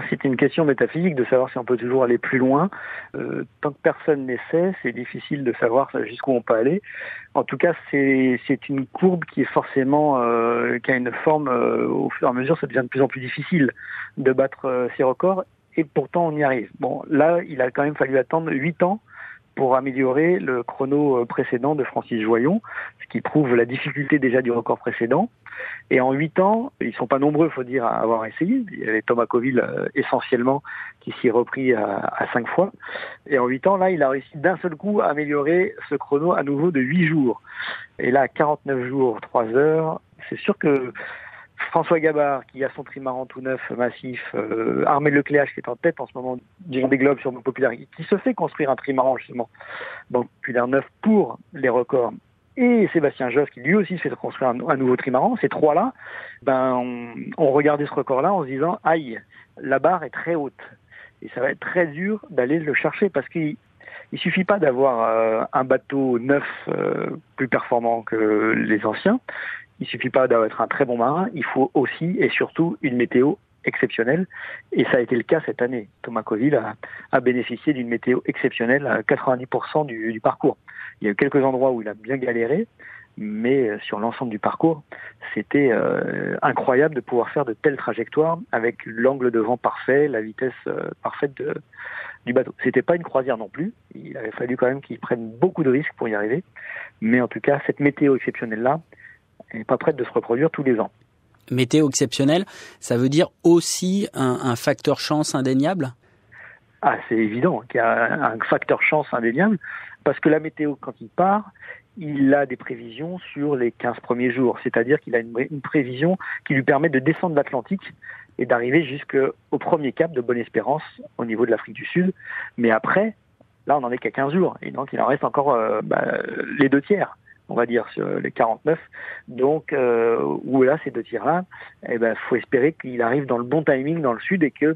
C'est une question métaphysique de savoir si on peut toujours aller plus loin. Tant que personne n'essaie, c'est difficile de savoir jusqu'où on peut aller. En tout cas, c'est une courbe qui est forcément, qui a une forme, au fur et à mesure, ça devient de plus en plus difficile de battre ces records, et pourtant on y arrive. Bon, là, il a quand même fallu attendre 8 ans pour améliorer le chrono précédent de Francis Joyon, ce qui prouve la difficulté déjà du record précédent. Et en 8 ans, ils sont pas nombreux, faut dire, à avoir essayé. Il y avait Thomas Coville essentiellement qui s'y est repris à 5 fois. Et en 8 ans, là, il a réussi d'un seul coup à améliorer ce chrono à nouveau de 8 jours. Et là, 49 jours, 3 heures, c'est sûr que François Gabard, qui a son trimaran tout neuf, massif, Armel Lecléache, qui est en tête en ce moment du Vendée Globe sur popularité, qui se fait construire un trimaran justement, donc populaire neuf pour les records, et Sébastien Josse, qui lui aussi se fait construire un nouveau trimaran. Ces trois-là, on regardait ce record-là en se disant, aïe, la barre est très haute, et ça va être très dur d'aller le chercher, parce qu'il suffit pas d'avoir un bateau neuf plus performant que les anciens. Il suffit pas d'être un très bon marin, il faut aussi et surtout une météo exceptionnelle. Et ça a été le cas cette année. Thomas Coville a bénéficié d'une météo exceptionnelle à 90% du parcours. Il y a eu quelques endroits où il a bien galéré, mais sur l'ensemble du parcours, c'était incroyable de pouvoir faire de telles trajectoires avec l'angle de vent parfait, la vitesse parfaite du bateau. C'était pas une croisière non plus. Il avait fallu quand même qu'il prenne beaucoup de risques pour y arriver. Mais en tout cas, cette météo exceptionnelle-là, elle n'est pas prête de se reproduire tous les ans. Météo exceptionnelle, ça veut dire aussi un facteur chance indéniable ? C'est évident qu'il y a un facteur chance indéniable, parce que la météo, quand il part, il a des prévisions sur les 15 premiers jours. C'est-à-dire qu'il a une prévision qui lui permet de descendre l'Atlantique et d'arriver jusqu'au premier cap de Bonne-Espérance au niveau de l'Afrique du Sud. Mais après, là, on n'en est qu'à 15 jours. Et donc, il en reste encore les 2/3. On va dire, sur les 49. Donc, où là, ces 2/3-là, faut espérer qu'il arrive dans le bon timing dans le sud et qu'il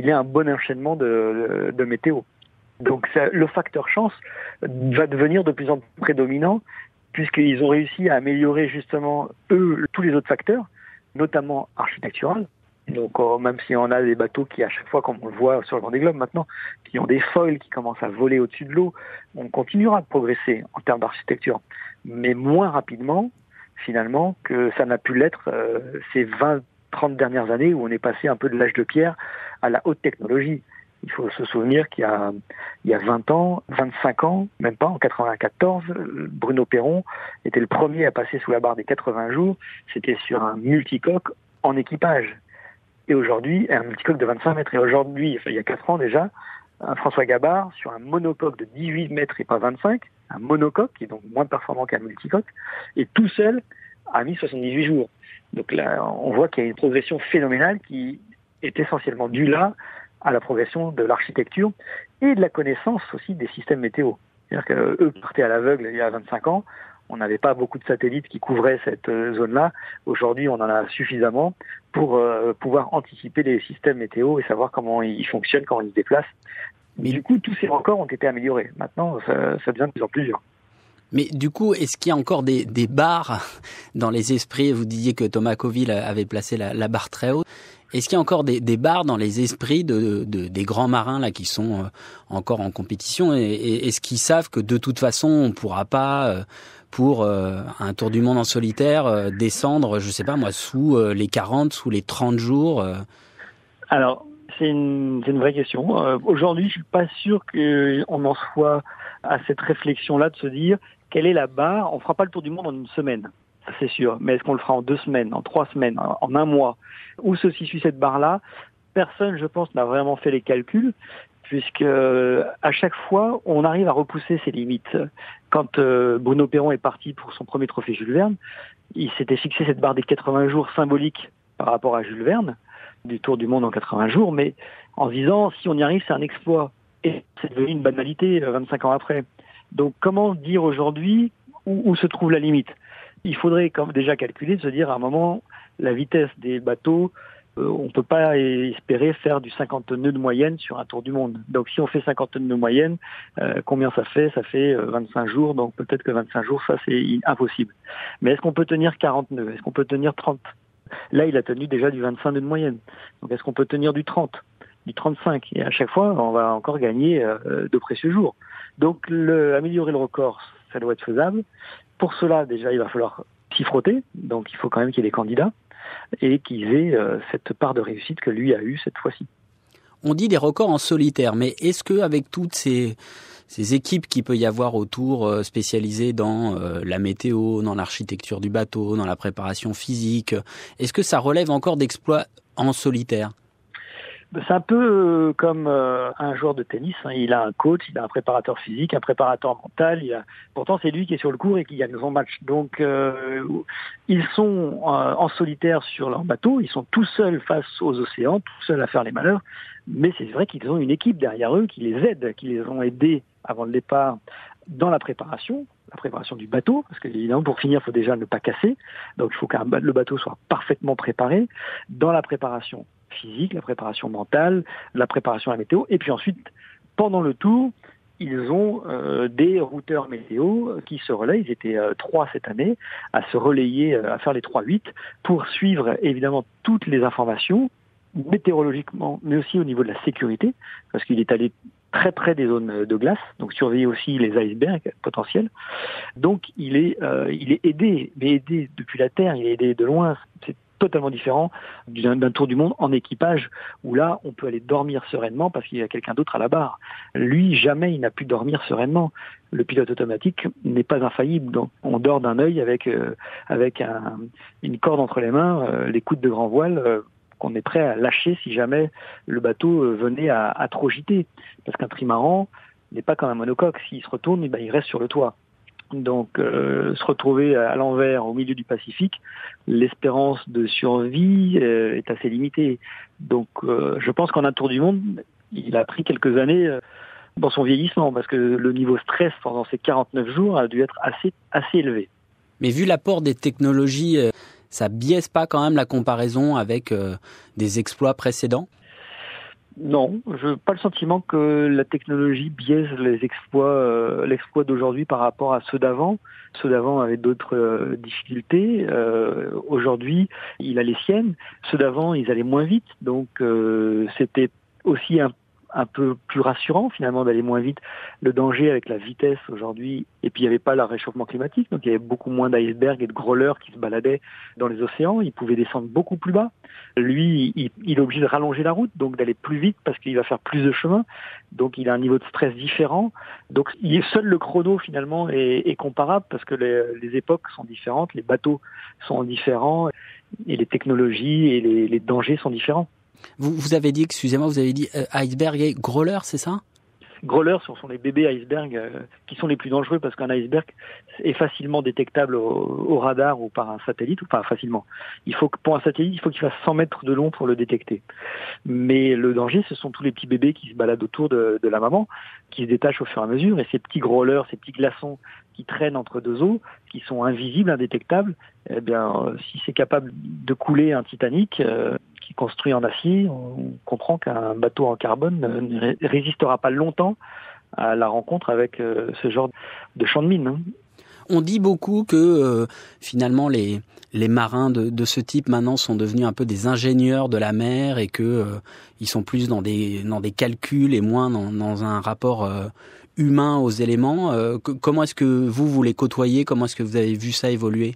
ait un bon enchaînement de météo. Donc, le facteur chance va devenir de plus en plus prédominant, puisqu'ils ont réussi à améliorer justement, tous les autres facteurs, notamment architectural. Donc, même si on a des bateaux qui, à chaque fois, comme on le voit sur le Vendée Globe maintenant, qui ont des foils qui commencent à voler au-dessus de l'eau, on continuera de progresser en termes d'architecture, mais moins rapidement, finalement, que ça n'a pu l'être ces 20-30 dernières années où on est passé un peu de l'âge de pierre à la haute technologie. Il faut se souvenir qu'il y a 20 ans, 25 ans, même pas, en 94, Bruno Perron était le premier à passer sous la barre des 80 jours. C'était sur un multicoque en équipage. Et aujourd'hui, un multicoque de 25 mètres. Et aujourd'hui, il y a 4 ans déjà, François Gabard, sur un monocoque de 18 mètres et pas 25, un monocoque, qui est donc moins performant qu'un multicoque, et tout seul, a mis 78 jours. Donc là, on voit qu'il y a une progression phénoménale qui est essentiellement due là à la progression de l'architecture et de la connaissance aussi des systèmes météo. C'est-à-dire qu'eux partaient à l'aveugle il y a 25 ans, on n'avait pas beaucoup de satellites qui couvraient cette zone-là. Aujourd'hui, on en a suffisamment pour pouvoir anticiper les systèmes météo et savoir comment ils fonctionnent, comment ils se déplacent. Mais du coup, tous ces records ont été améliorés. Maintenant, ça devient de plus en plus dur. Mais du coup, est-ce qu'il y a encore des barres dans les esprits ? Vous disiez que Thomas Coville avait placé la barre très haute. Est-ce qu'il y a encore des barres dans les esprits des grands marins là qui sont encore en compétition et est-ce qu'ils savent que de toute façon, on ne pourra pas, pour un tour du monde en solitaire, descendre, je sais pas moi, sous les 40, sous les 30 jours Alors, c'est une vraie question. Aujourd'hui, je suis pas sûr qu'on en soit à cette réflexion-là de se dire quelle est la barre. On fera pas le tour du monde en une semaine, ça c'est sûr. Mais est-ce qu'on le fera en 2 semaines, en 3 semaines, en 1 mois? Où se situe cette barre-là? Personne, je pense, n'a vraiment fait les calculs, puisque à chaque fois, on arrive à repousser ses limites. Quand Bruno Perron est parti pour son premier trophée Jules Verne, il s'était fixé cette barre des 80 jours symbolique par rapport à Jules Verne, du Tour du monde en 80 jours, mais en se disant, si on y arrive, c'est un exploit. Et c'est devenu une banalité 25 ans après. Donc comment dire aujourd'hui où se trouve la limite? Il faudrait déjà calculer, de se dire à un moment, la vitesse des bateaux, on ne peut pas espérer faire du 50 nœuds de moyenne sur un tour du monde. Donc si on fait 50 nœuds de moyenne, combien ça fait? Ça fait 25 jours, donc peut-être que 25 jours, ça c'est impossible. Mais est-ce qu'on peut tenir 40 nœuds? Est-ce qu'on peut tenir 30? Là, il a tenu déjà du 25 nœuds de moyenne. Donc est-ce qu'on peut tenir du 30? du 35. Et à chaque fois, on va encore gagner de précieux jours. Donc, améliorer le record, ça doit être faisable. Pour cela, déjà, il va falloir s'y frotter. Donc, il faut quand même qu'il y ait des candidats et qu'ils aient cette part de réussite que lui a eue cette fois-ci. On dit des records en solitaire, mais est-ce que avec toutes ces équipes qu'il peut y avoir autour, spécialisées dans la météo, dans l'architecture du bateau, dans la préparation physique, est-ce que ça relève encore d'exploits en solitaire ? C'est un peu comme un joueur de tennis. Il a un coach, il a un préparateur physique, un préparateur mental. Pourtant, c'est lui qui est sur le court et qui gagne son match. Donc, ils sont en solitaire sur leur bateau. Ils sont tout seuls face aux océans, tout seuls à faire les malheurs. Mais c'est vrai qu'ils ont une équipe derrière eux qui les aide, qui les ont aidés avant le départ dans la préparation du bateau, parce que évidemment pour finir il faut déjà ne pas casser, donc il faut que le bateau soit parfaitement préparé, dans la préparation physique, la préparation mentale, la préparation à la météo, et puis ensuite pendant le tour ils ont des routeurs météo qui se relaient. Ils étaient 3 cette année à se relayer, à faire les 3-8 pour suivre évidemment toutes les informations météorologiquement, mais aussi au niveau de la sécurité, parce qu'il est allé très près des zones de glace, donc surveiller aussi les icebergs potentiels. Donc il est aidé, mais aidé depuis la terre, il est aidé de loin. C'est totalement différent d'un tour du monde en équipage, où là on peut aller dormir sereinement parce qu'il y a quelqu'un d'autre à la barre. Lui, jamais il n'a pu dormir sereinement. Le pilote automatique n'est pas infaillible, donc on dort d'un œil avec une corde entre les mains, les coudes de grand voile, qu'on est prêt à lâcher si jamais le bateau venait à trop gîter. Parce qu'un trimaran n'est pas comme un monocoque. S'il se retourne, il reste sur le toit. Donc, se retrouver à l'envers au milieu du Pacifique, l'espérance de survie est assez limitée. Donc, je pense qu'en un tour du monde, il a pris quelques années dans son vieillissement, parce que le niveau stress pendant ces 49 jours a dû être assez élevé. Mais vu l'apport des technologies, ça biaise pas quand même la comparaison avec des exploits précédents ? Non, je n'ai pas le sentiment que la technologie biaise l'exploit d'aujourd'hui par rapport à ceux d'avant. Ceux d'avant avaient d'autres difficultés. Aujourd'hui, il a les siennes. Ceux d'avant, ils allaient moins vite. Donc, c'était aussi un peu plus rassurant finalement d'aller moins vite. Le danger avec la vitesse aujourd'hui, et puis il n'y avait pas le réchauffement climatique, donc il y avait beaucoup moins d'icebergs et de growlers qui se baladaient dans les océans, ils pouvaient descendre beaucoup plus bas. Lui, il est obligé de rallonger la route, donc d'aller plus vite parce qu'il va faire plus de chemin, donc il a un niveau de stress différent. Donc seul le chrono finalement est comparable parce que les époques sont différentes, les bateaux sont différents et les technologies et les dangers sont différents. Vous avez dit, excusez-moi, iceberg et growler, c'est ça ? Growlers, ce sont les bébés icebergs qui sont les plus dangereux parce qu'un iceberg est facilement détectable au radar ou par un satellite, ou pas facilement. Pour un satellite, il faut qu'il fasse 100 mètres de long pour le détecter. Mais le danger, ce sont tous les petits bébés qui se baladent autour de la maman, qui se détachent au fur et à mesure, et ces petits growlers, ces petits glaçons qui traînent entre deux eaux, qui sont invisibles, indétectables, eh bien, si c'est capable de couler un Titanic, qui est construit en acier, on comprend qu'un bateau en carbone ne résistera pas longtemps à la rencontre avec ce genre de champ de mine. Hein. On dit beaucoup que finalement les marins de ce type maintenant sont devenus un peu des ingénieurs de la mer et que ils sont plus dans des calculs et moins dans un rapport humain aux éléments. Comment est-ce que vous les côtoyez ? Comment est-ce que vous avez vu ça évoluer ?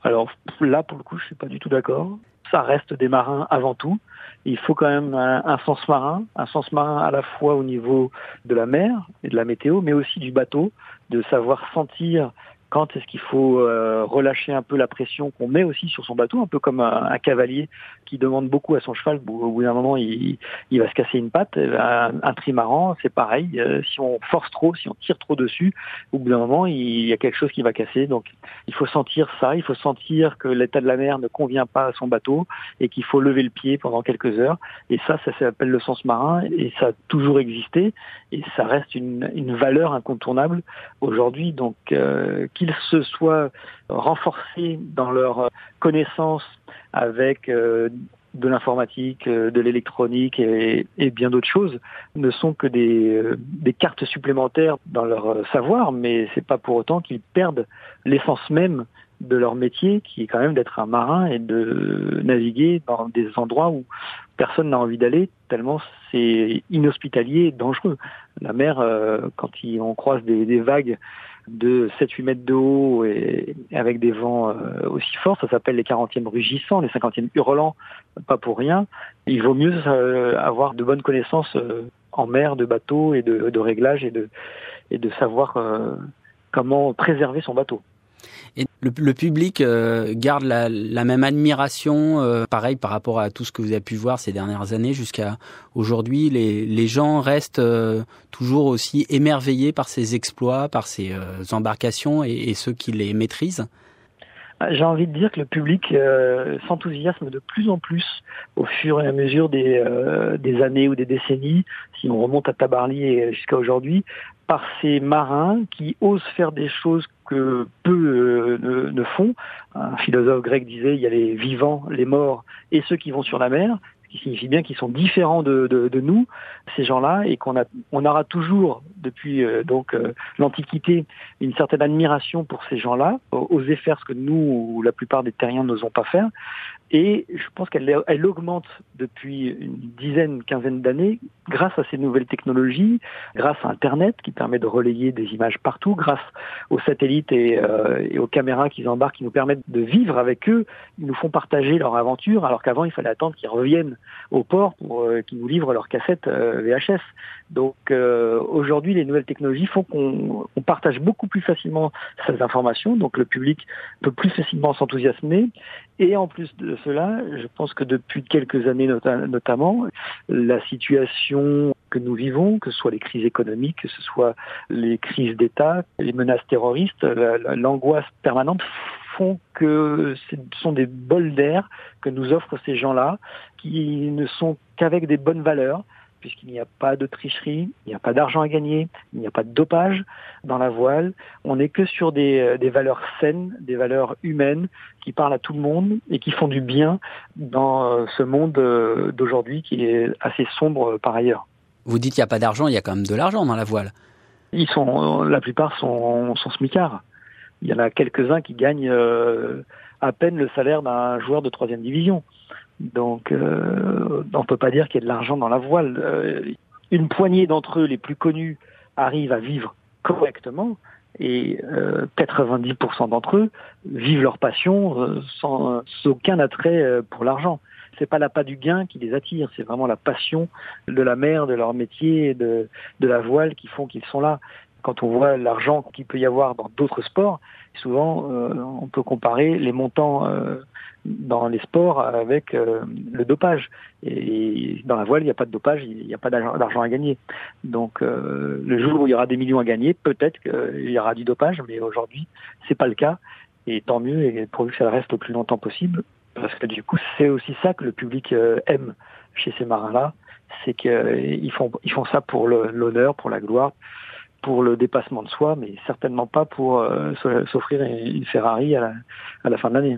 Alors là, pour le coup, je suis pas du tout d'accord. Ça reste des marins avant tout. Il faut quand même un sens marin à la fois au niveau de la mer et de la météo, mais aussi du bateau, de savoir sentir quand est-ce qu'il faut relâcher un peu la pression qu'on met aussi sur son bateau, un peu comme un cavalier qui demande beaucoup à son cheval. Au bout d'un moment, il va se casser une patte. Un trimaran, c'est pareil. Si on force trop, si on tire trop dessus, au bout d'un moment, il y a quelque chose qui va casser. Donc, il faut sentir ça. Il faut sentir que l'état de la mer ne convient pas à son bateau et qu'il faut lever le pied pendant quelques heures. Et ça s'appelle le sens marin et ça a toujours existé et ça reste une valeur incontournable aujourd'hui. Donc, qu'ils se soient renforcés dans leur connaissance avec de l'informatique, de l'électronique et bien d'autres choses, ne sont que des cartes supplémentaires dans leur savoir, mais c'est pas pour autant qu'ils perdent l'essence même de leur métier, qui est quand même d'être un marin et de naviguer dans des endroits où personne n'a envie d'aller tellement c'est inhospitalier et dangereux. La mer, quand on croise des vagues de 7-8 mètres de haut et avec des vents aussi forts, ça s'appelle les 40e rugissants, les 50e hurlants, pas pour rien. Il vaut mieux avoir de bonnes connaissances en mer, de bateau et de réglage et de savoir comment préserver son bateau. Et le public garde la même admiration, pareil par rapport à tout ce que vous avez pu voir ces dernières années jusqu'à aujourd'hui. Les gens restent toujours aussi émerveillés par ces exploits, par ces embarcations et ceux qui les maîtrisent. J'ai envie de dire que le public s'enthousiasme de plus en plus au fur et à mesure des années ou des décennies, si on remonte à Tabarly et jusqu'à aujourd'hui, par ces marins qui osent faire des choses que peu ne font. Un philosophe grec disait il y a les vivants, les morts et ceux qui vont sur la mer, ce qui signifie bien qu'ils sont différents de nous, ces gens-là, et on aura toujours, depuis l'Antiquité, une certaine admiration pour ces gens-là, oser faire ce que nous, ou la plupart des terriens, n'osons pas faire. Et je pense qu'elle augmente depuis une dizaine, quinzaine d'années grâce à ces nouvelles technologies, grâce à Internet qui permet de relayer des images partout, grâce aux satellites et aux caméras qu'ils embarquent qui nous permettent de vivre avec eux. Ils nous font partager leur aventure alors qu'avant il fallait attendre qu'ils reviennent au port pour qu'ils nous livrent leurs cassettes VHS. Donc aujourd'hui les nouvelles technologies font qu'on partage beaucoup plus facilement ces informations, donc le public peut plus facilement s'enthousiasmer. Et en plus de cela, je pense que depuis quelques années notamment, la situation que nous vivons, que ce soit les crises économiques, que ce soit les crises d'État, les menaces terroristes, l'angoisse permanente font que ce sont des bols d'air que nous offrent ces gens-là, qui ne sont qu'avec des bonnes valeurs, puisqu'il n'y a pas de tricherie, il n'y a pas d'argent à gagner, il n'y a pas de dopage dans la voile. On n'est que sur des valeurs saines, des valeurs humaines qui parlent à tout le monde et qui font du bien dans ce monde d'aujourd'hui qui est assez sombre par ailleurs. Vous dites qu'il n'y a pas d'argent, il y a quand même de l'argent dans la voile. La plupart sont smicards. Il y en a quelques-uns qui gagnent à peine le salaire d'un joueur de 3e division. Donc, on peut pas dire qu'il y a de l'argent dans la voile. Une poignée d'entre eux, les plus connus, arrivent à vivre correctement et 90% d'entre eux vivent leur passion sans aucun attrait pour l'argent. C'est pas l'appât du gain qui les attire, c'est vraiment la passion de la mer, de leur métier, de la voile qui font qu'ils sont là. Quand on voit l'argent qu'il peut y avoir dans d'autres sports, souvent on peut comparer les montants dans les sports avec le dopage. Et dans la voile, il n'y a pas de dopage, il n'y a pas d'argent à gagner. Donc le jour où il y aura des millions à gagner, peut-être qu'il y aura du dopage, mais aujourd'hui, c'est pas le cas. Et tant mieux, et pourvu que ça reste le plus longtemps possible. Parce que du coup, c'est aussi ça que le public aime chez ces marins-là, c'est qu'ils font ça pour l'honneur, pour la gloire, pour le dépassement de soi, mais certainement pas pour s'offrir une Ferrari à la fin de l'année.